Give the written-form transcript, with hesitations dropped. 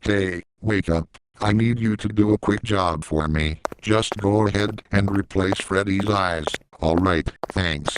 Hey, wake up. I need you to do a quick job for me. Just go ahead and replace Freddy's eyes. Alright, thanks.